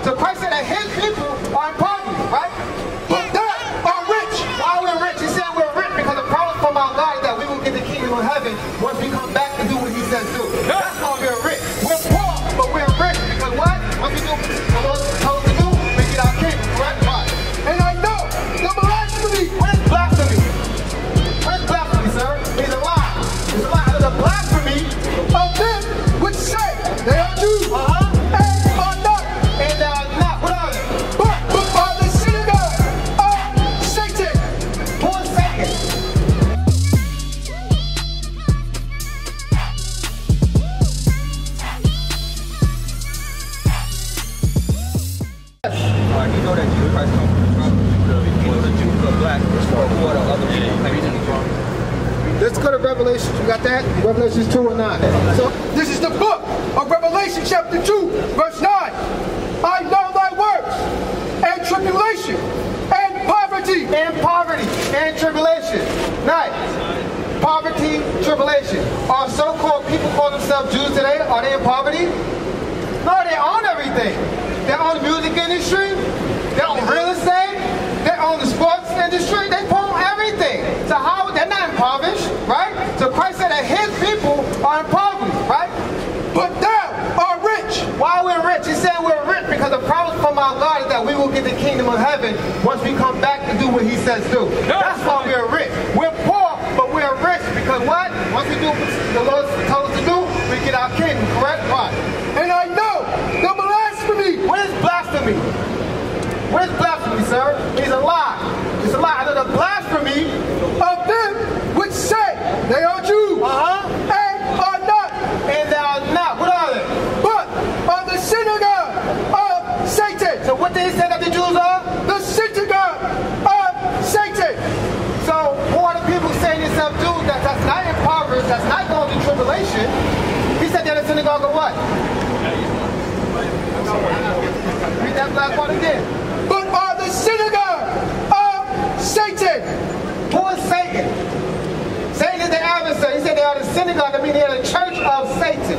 So Christ said that his people are in poverty, right? But they are rich. Why we're rich? He said we're rich because the promise from our God is that we will get the kingdom of heaven once we come back to do what he says do. That's why we're rich. We're poor, but we're rich because what? Once we do what the Lord told us to do, we get our kingdom, correct? Right. And I know the blasphemy. What is blasphemy? What is blasphemy, sir? It's a lie. It's a lie. It's a blasphemy of them which say they are Jews. And are not. And they are not. What are they? But are the synagogue of Satan. Who is Satan? You know that Jesus Christ comes from the you know the Jews are black or what other people. Let's go to Revelation. You got that? Revelation 2 and 9. So this is the book of Revelation chapter 2, verse 9. I know thy works, and tribulation, and poverty. And poverty and tribulation. Nice. Poverty, tribulation. Are so-called people call themselves Jews today? Are they in poverty? No, they own everything. They own the music industry. They own real estate. They own the sports industry. They own everything. So how? They're not impoverished, right? So Christ said that his people are in poverty, right? But thou art rich. Why we're rich? He said we're rich because the promise from our God is that we will get the kingdom of heaven once we come back to do what he says do. That's why we're rich. We're poor, but we're rich because what? Once we do what the Lord told us to do, we get our kingdom, correct? Right. And I know the blasphemy. What is blasphemy? What is blasphemy, sir? It's a lie. It's a lie. The blasphemy of them which say they are Jews. And are not. And they are not. What are they? But are the synagogue of Satan. So what did he say that the Jews are? The synagogue of Satan. So who are the people saying themselves Jews that's not impoverished, that's not going through tribulation? He said they're the synagogue of what? Read that last part again. But are the synagogue of Satan. Who is Satan? Satan is the adversary. He said they are the synagogue. I mean they are the church of Satan.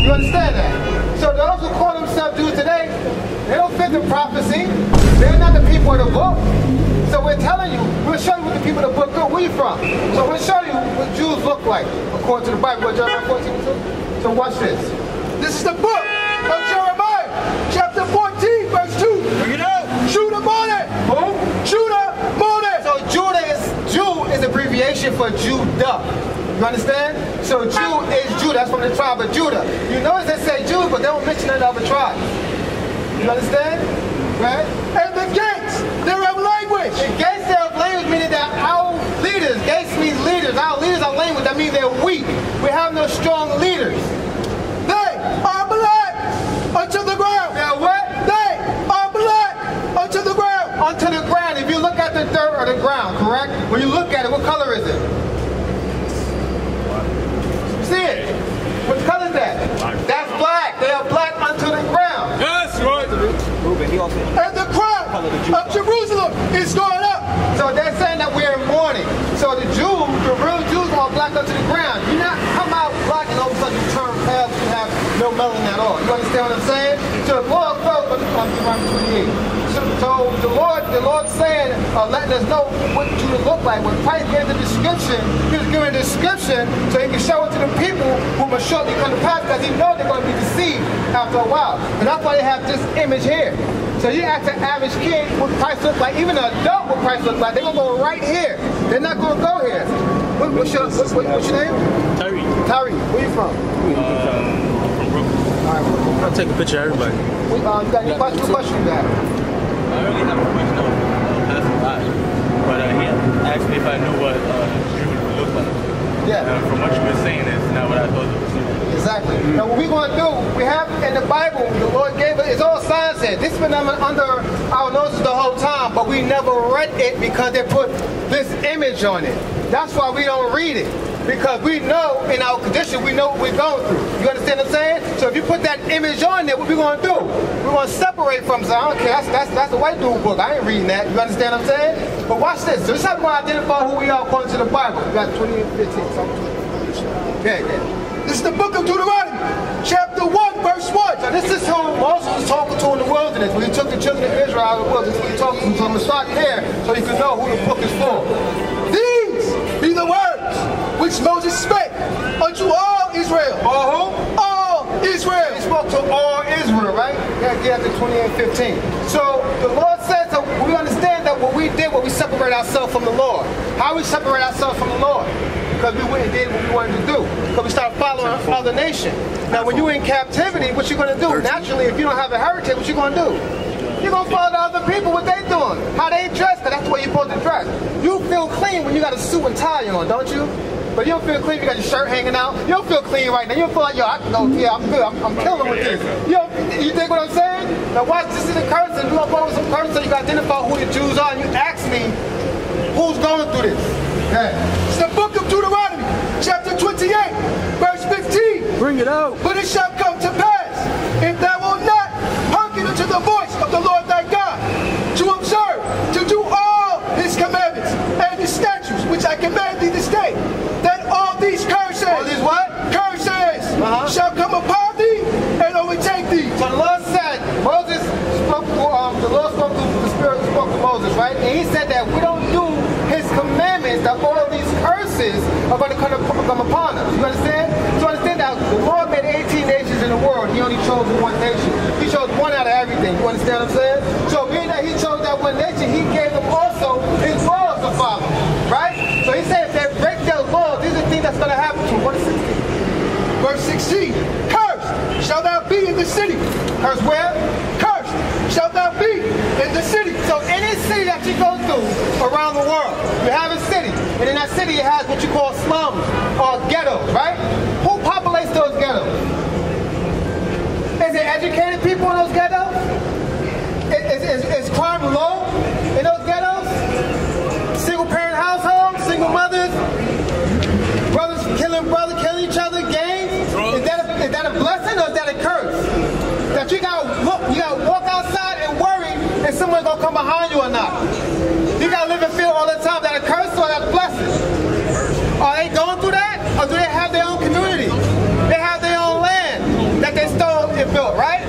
You understand that? So those who call themselves Jews today, they don't fit the prophecy. They're not the people of the book. So we're telling you, we'll show you what the people of the book do. Where you from? So we'll show you what Jews look like according to the Bible. What Jeremiah 14:2? So watch this. This is the book of Jeremiah, chapter 14, verse 2. Bring it up. Judah Morning. Who? Judah Morning. So Jew is abbreviation for Judah. You understand? So Jew is Judah. That's from the tribe of Judah. You notice they say Jews, but they don't mention any other tribes. You understand? Right? And the gates thereof language. The gates thereof language meaning that our leaders, gates means leaders. Our leaders are language. That means they're weak. We have no strong leaders. They are black unto the ground. Now what? They are black unto the ground. Unto the ground. If you look at the dirt or the ground, correct? When you look at it, what color is it? See it? What color is that? That's black. They are black unto the ground. That's right. And the crown of Jerusalem is going up. So they're saying that we're in mourning. So the Jews, the real Jews, are black unto the ground. You not come out black and all of a sudden you turn pale. You have no melanin at all. You understand what I'm saying? So the Lord felt Deuteronomy 28. So the Lord saying, letting us know what Judah look like. When Christ gave the description, he was giving a description so he can show it to the people who must shortly come to pass because he knows they're going to be deceived after a while. And that's why they have this image here. So you ask an average kid what Christ looks like, even an adult what Christ looks like, they're going to go right here. They're not going to go here. What's your name? Tyree. Tyree. Where you from? From Brooklyn. All right. I'll take a picture of everybody. You got any questions? What question you got? I really have a question on Pastor Elijah, but he asked me if I knew what Jews would look like. Yeah. From what you were saying, it's not what I thought it was. Exactly. Now what we're going to do, we have in the Bible, the Lord gave it, it's all signs here. This has been under our noses the whole time, but we never read it because they put this image on it. That's why we don't read it. Because we know in our condition, we know what we're going through. You understand what I'm saying? So if you put that image on there, what we going to do? We're going to separate from, so I don't care, that's the white dude book. I ain't reading that. You understand what I'm saying? But watch this. So this is how we're going to identify who we are according to the Bible. You got 20 and 15. Yeah. This is the book of Deuteronomy, chapter 1, verse verse 1. So this is who Moses was talking to in the wilderness when he took the children of Israel out of the wilderness. This is what he talked to them. So I'm going to start here so you can know who the book is for. These be the words which Moses spake unto all Israel. All who? All Israel. He spoke to all Israel, right? Yeah, to 28:15. So the Lord says that we understand that what we did, we separate ourselves from the Lord. How we separate ourselves from the Lord? Because we went and did what we wanted to do. Because we started following another nation. Now, when you're in captivity, what you going to do? Naturally, if you don't have a heritage, what you going to do? You're going to follow the other people, what they doing, how they dress, because that's the way you're supposed to dress. You feel clean when you got a suit and tie on, don't you? But you don't feel clean if you got your shirt hanging out. You don't feel clean right now. You don't feel like, yo, I'm good. I'm killing with this. You think what I'm saying? Now watch, this is the curse, and we're going to go over some curses so you can identify who the Jews are, and you ask me, who's going through this? Okay. It's the book of Deuteronomy, chapter 28, verse 15. Bring it out. But it shall come to pass, if thou wilt not hearken unto the voice of the Lord thy God, to observe, to do all his commandments and his statutes, which I command thee this day, that all these curses, All these what? Curses shall come upon thee and overtake thee. So the Lord said, Moses spoke, the Lord spoke to the Spirit spoke to Moses, right? And he said that we don't do his commandments, that all of these curses are going to come upon us. You understand? So understand that the Lord made 18 nations in the world. He only chose one nation. He chose one out of everything. You understand what I'm saying? So being that he chose that one nation, he gave them also his laws to follow. Right? So he said if they break their laws, these are the things that's going to happen to them. What is 16? Verse 16, cursed shalt thou be in the city. Cursed where? Cursed shalt thou be in the city. So any city that you go through around the world, you have a city, and in that city it has what you call slums or ghettos, right? Who populates those ghettos? Is it educated people in those ghettos? Is crime low in those ghettos? Single parent households, single mothers, brothers killing each other, gangs? Is that a blessing or is that a curse? That you gotta walk outside and worry if someone's gonna come behind you or not. You gotta live and feel all the time that a curse or that a blessing. Are they going through that? Or do they have their own community? They have their own land that they stole and built, right?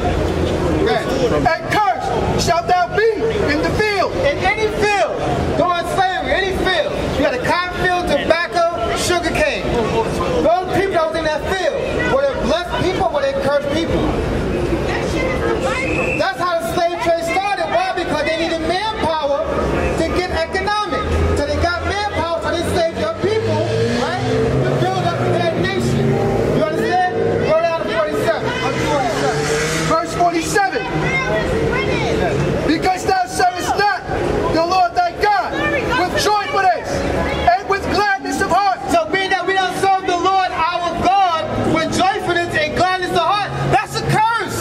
Okay. And cursed shalt thou be in the field. In any field, during slavery, any field, you had a cotton field, tobacco, sugar cane. Those people that was in that field, were they blessed people or were they cursed people? That's how the slave trade started. Why? Because they needed manpower to get economic. So they got manpower, so they enslaved your people, right? To build up their nation. You understand? Go down to 47. Verse 47, because thou servest not the Lord thy God with joyfulness and with gladness of heart. So being that we don't serve the Lord our God with joyfulness and gladness of heart, that's a curse.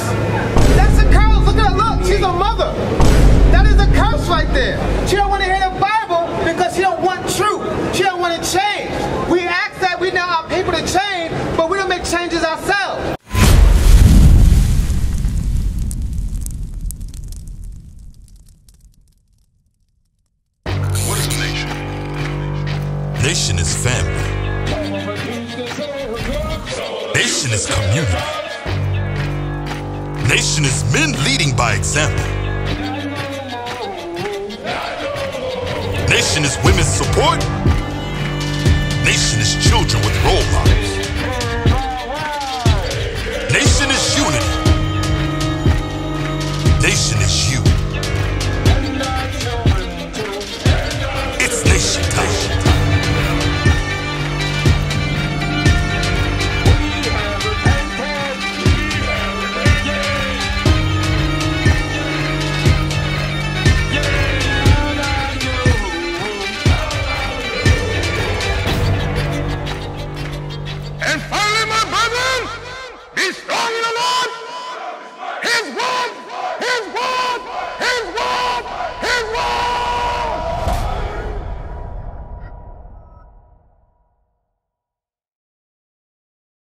That's a curse. Look at her, look, she's a mother. That is a curse right there. She don't want to hear the Bible because she don't want truth. She don't want to change. We ask that we now are people to change, but we don't make changes ourselves. What is a nation? Nation is family. Nation is community. Nation is men leading by example. Nation is women's support. Nation is children with role models. Nation is unity. Nation is you. It's nation time. And finally, my brethren, be strong in the Lord, His word.